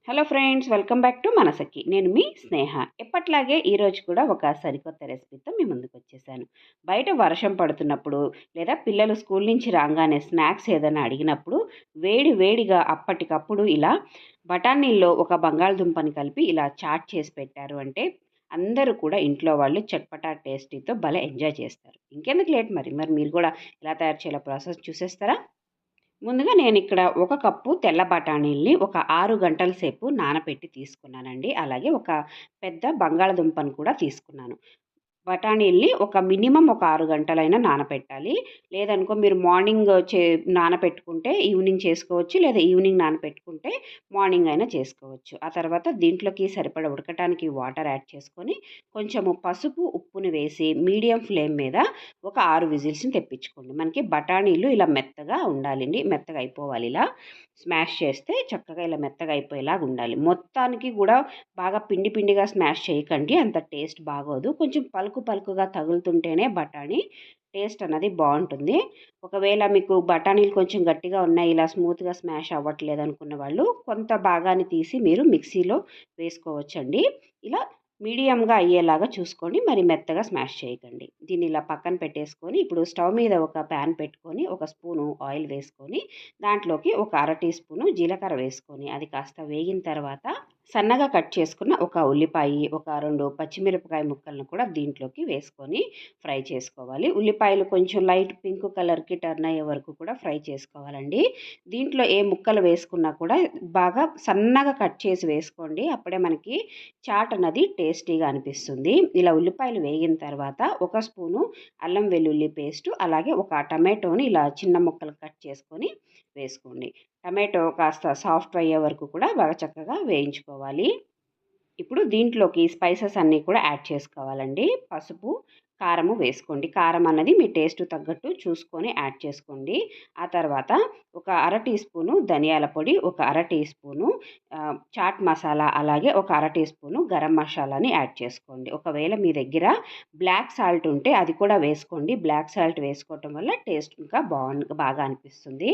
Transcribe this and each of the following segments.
Hello friends, welcome back to మనసకి. నేను మీ స్నేహ. ఎప్పట్లాగే ఈరోజు కూడా ఒక సరికొత్త రెసిపీతో మీ ముందుకు వచ్చేసాను. బయట వర్షం పడుతున్నప్పుడు లేదా పిల్లలు స్కూల్ నుంచి రాగానే స్నాక్స్ ఏదైనా అడిగినప్పుడు వేడి వేడిగా అప్పటికప్పుడు ఇలా బఠానీల్లో ఒక బంగాళదుంపని కలిపి ఇలా చాట్ చేసి పెట్టారు అంటే అందరూ కూడా ఇంట్లో వాళ్ళు చట్పటా టేస్టీతో భలే ఎంజాయ్ చేస్తారు. ఇంకెందుకు లేట్, మరి మీరు కూడా ఎలా తయారు చేయాలో ప్రాసెస్ చూసేస్తారా? ముందుగా నేనిక్కడ ఒక కప్పు తెల్ల బఠానీల్ని ఒక 6 గంటల సేపు నానపెట్టి తీసుకున్నానండి. అలాగే ఒక పెద్ద బంగాళదుంపను కూడా తీసుకున్నాను. బఠానీల్ని ఒక మినిమమ్ 6 గంటలైనా నానపెట్టాలి. లేదనుకో మీరు మార్నింగ్ నానపెట్టుకుంటే ఈవినింగ్ చేసుకోవచ్చు. లేదా ఈవినింగ్ నానపెట్టుకుంటే మార్నింగ్ అయినా చేసుకోవచ్చు. ఆ తర్వాత దీంట్లోకి సరిపడా ఉడకటానికి వాటర్ యాడ్ చేసుకొని కొంచెము పసుపు, ఉప్పుని వేసి మీడియం ఫ్లేమ్ మీద ఒక 6 విజిల్స్‌ని తెప్పించుకోండి. మనకి బఠానీలు ఇలా మెత్తగా ఉండాలండి. మెత్తగా అయిపోవాలి. ఇలా స్మాష్ చేస్తే చక్కగా ఇలా మెత్తగా అయిపోయేలాగా ఉండాలి. మొత్తానికి కూడా బాగా పిండి పిండిగా స్మాష్ చేయకండి. అంత టేస్ట్ బాగోదు. కొంచెం పలుకుగా తగులుతుంటేనే బఠానీ టేస్ట్ అన్నది బావుంటుంది. ఒకవేళ మీకు బఠానీలు కొంచెం గట్టిగా ఉన్నాయి, ఇలా స్మూత్‌గా స్మాష్ అవ్వట్లేదు అనుకున్న వాళ్ళు కొంత భాగాన్ని తీసి మీరు మిక్సీలో వేసుకోవచ్చండి. ఇలా మీడియంగా అయ్యేలాగా చూసుకోండి. మరి మెత్తగా స్మాష్ చేయకండి. దీన్ని ఇలా పక్కన పెట్టేసుకొని ఇప్పుడు స్టవ్ మీద ఒక ప్యాన్ పెట్టుకొని ఒక స్పూను ఆయిల్ వేసుకొని దాంట్లోకి ఒక అర టీ స్పూను జీలకర్ర వేసుకొని అది కాస్త వేగిన తర్వాత సన్నగా కట్ చేసుకున్న ఒక ఉల్లిపాయి, ఒక 2 పచ్చిమిరపకాయ ముక్కలను కూడా దీంట్లోకి వేసుకొని ఫ్రై చేసుకోవాలి. ఉల్లిపాయలు కొంచెం లైట్ పింక్ కలర్‌కి టర్న్ అయ్యే వరకు కూడా ఫ్రై చేసుకోవాలండి. దీంట్లో ఏ ముక్కలు వేసుకున్నా కూడా బాగా సన్నగా కట్ చేసి వేసుకోండి. అప్పుడే మనకి చాట్ అన్నది టేస్టీగా అనిపిస్తుంది. ఇలా ఉల్లిపాయలు వేగిన తర్వాత ఒక స్పూను అల్లం వెల్లుల్లి పేస్టు, అలాగే ఒక టమాటోని ఇలా చిన్న ముక్కలు కట్ చేసుకొని వేసుకోండి. టమాటో కాస్త సాఫ్ట్ అయ్యే వరకు కూడా బాగా చక్కగా వేయించుకోవాలి. ఇప్పుడు దీంట్లోకి స్పైసెస్ అన్నీ కూడా యాడ్ చేసుకోవాలండి. పసుపు, కారము వేసుకోండి. కారం అన్నది మీ టేస్ట్ తగ్గట్టు చూసుకొని యాడ్ చేసుకోండి. ఆ తర్వాత ఒక అర టీ స్పూను ధనియాల పొడి, ఒక అర టీ స్పూను చాట్ మసాలా, అలాగే ఒక అర టీ స్పూను గరం మసాలాని యాడ్ చేసుకోండి. ఒకవేళ మీ దగ్గర బ్లాక్ సాల్ట్ ఉంటే అది కూడా వేసుకోండి. బ్లాక్ సాల్ట్ వేసుకోవటం వల్ల టేస్ట్ ఇంకా బాగా అనిపిస్తుంది.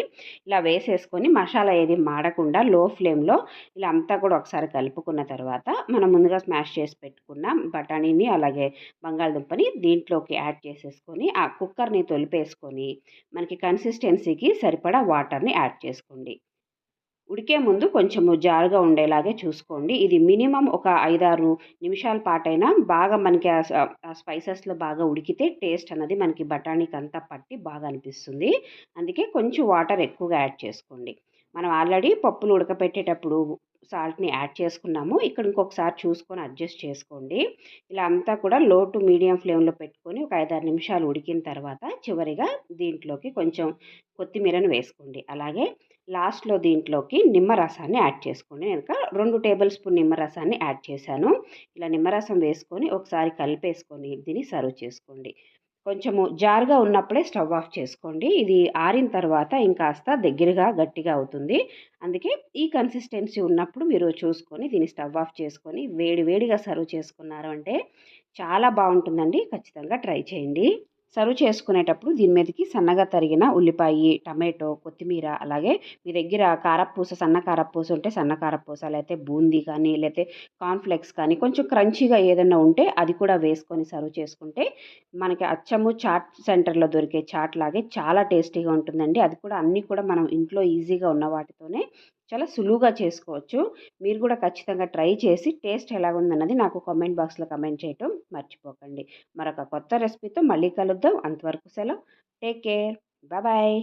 ఇలా వేసేసుకొని మసాలా ఏది మాడకుండా లో ఫ్లేమ్‌లో ఇలా అంతా కూడా ఒకసారి కలుపుకున్న తర్వాత మనం ముందుగా స్మాష్ చేసి పెట్టుకున్న బఠానీని అలాగే బంగాళదుంపని దీంట్లోకి యాడ్ చేసేసుకొని ఆ కుక్కర్‌ని తొలిపేసుకొని మనకి కన్సిస్టెన్సీకి సరిపడా వాటర్‌ని యాడ్ చేసుకోండి. ఉడికే ముందు కొంచెము జారుగా ఉండేలాగే చూసుకోండి. ఇది మినిమమ్ ఒక 5, 6 నిమిషాల పాటైనా బాగా మనకి ఆ స్పైసెస్‌లో బాగా ఉడికితే టేస్ట్ అన్నది మనకి బఠానీకంతా పట్టి బాగా అనిపిస్తుంది. అందుకే కొంచెం వాటర్ ఎక్కువగా యాడ్ చేసుకోండి. మనం ఆల్రెడీ పప్పులు ఉడకపెట్టేటప్పుడు సాల్ట్‌ని యాడ్ చేసుకున్నాము. ఇక్కడ ఇంకొకసారి చూసుకొని అడ్జస్ట్ చేసుకోండి. ఇలా అంతా కూడా లో టు మీడియం ఫ్లేమ్‌లో పెట్టుకొని ఒక 5, 6 నిమిషాలు ఉడికిన తర్వాత చివరిగా దీంట్లోకి కొంచెం కొత్తిమీరను వేసుకోండి. అలాగే లాస్ట్‌లో దీంట్లోకి నిమ్మరసాన్ని యాడ్ చేసుకోండి. నేను ఒక 2 టేబుల్ స్పూన్ నిమ్మరసాన్ని యాడ్ చేశాను. ఇలా నిమ్మరసం వేసుకొని ఒకసారి కలిపేసుకొని దీన్ని సర్వ్ చేసుకోండి. కొంచెము జారుగా ఉన్నప్పుడే స్టవ్ ఆఫ్ చేసుకోండి. ఇది ఆరిన తర్వాత ఇంకాస్త దగ్గరగా గట్టిగా అవుతుంది. అందుకే ఈ కన్సిస్టెన్సీ ఉన్నప్పుడు మీరు చూసుకొని దీన్ని స్టవ్ ఆఫ్ చేసుకొని వేడి వేడిగా సర్వ్ చేసుకున్నారు అంటే చాలా బావుంటుందండి. ఖచ్చితంగా ట్రై చేయండి. సర్వ్ చేసుకునేటప్పుడు దీని మీదకి సన్నగా తరిగిన ఉల్లిపాయి, టమాటో, కొత్తిమీర, అలాగే మీ దగ్గర కారప్పూస, సన్న కారప్పూస ఉంటే సన్న కారప్పూస, లేతే బూందీ కానీ, లేతే కార్న్‌ఫ్లెక్స్ కానీ కొంచెం క్రంచీగా ఏదన్నా ఉంటే అది కూడా వేసుకొని సర్వ్ చేసుకుంటే మనకి అచ్చము చాట్ సెంటర్‌లో దొరికే చాట్ లాగే చాలా టేస్టీగా ఉంటుందండి. అది కూడా అన్నీ కూడా మనం ఇంట్లో ఈజీగా ఉన్న వాటితోనే చాలా సులువుగా చేసుకోవచ్చు. మీరు కూడా ఖచ్చితంగా ట్రై చేసి టేస్ట్ ఎలాగుందన్నది నాకు కామెంట్ బాక్స్‌లో కామెంట్ చేయటం మర్చిపోకండి. మరొక కొత్త రెసిపీతో మళ్ళీ కలుద్దాం. అంతవరకు సెలవు. Take care. బాయ్.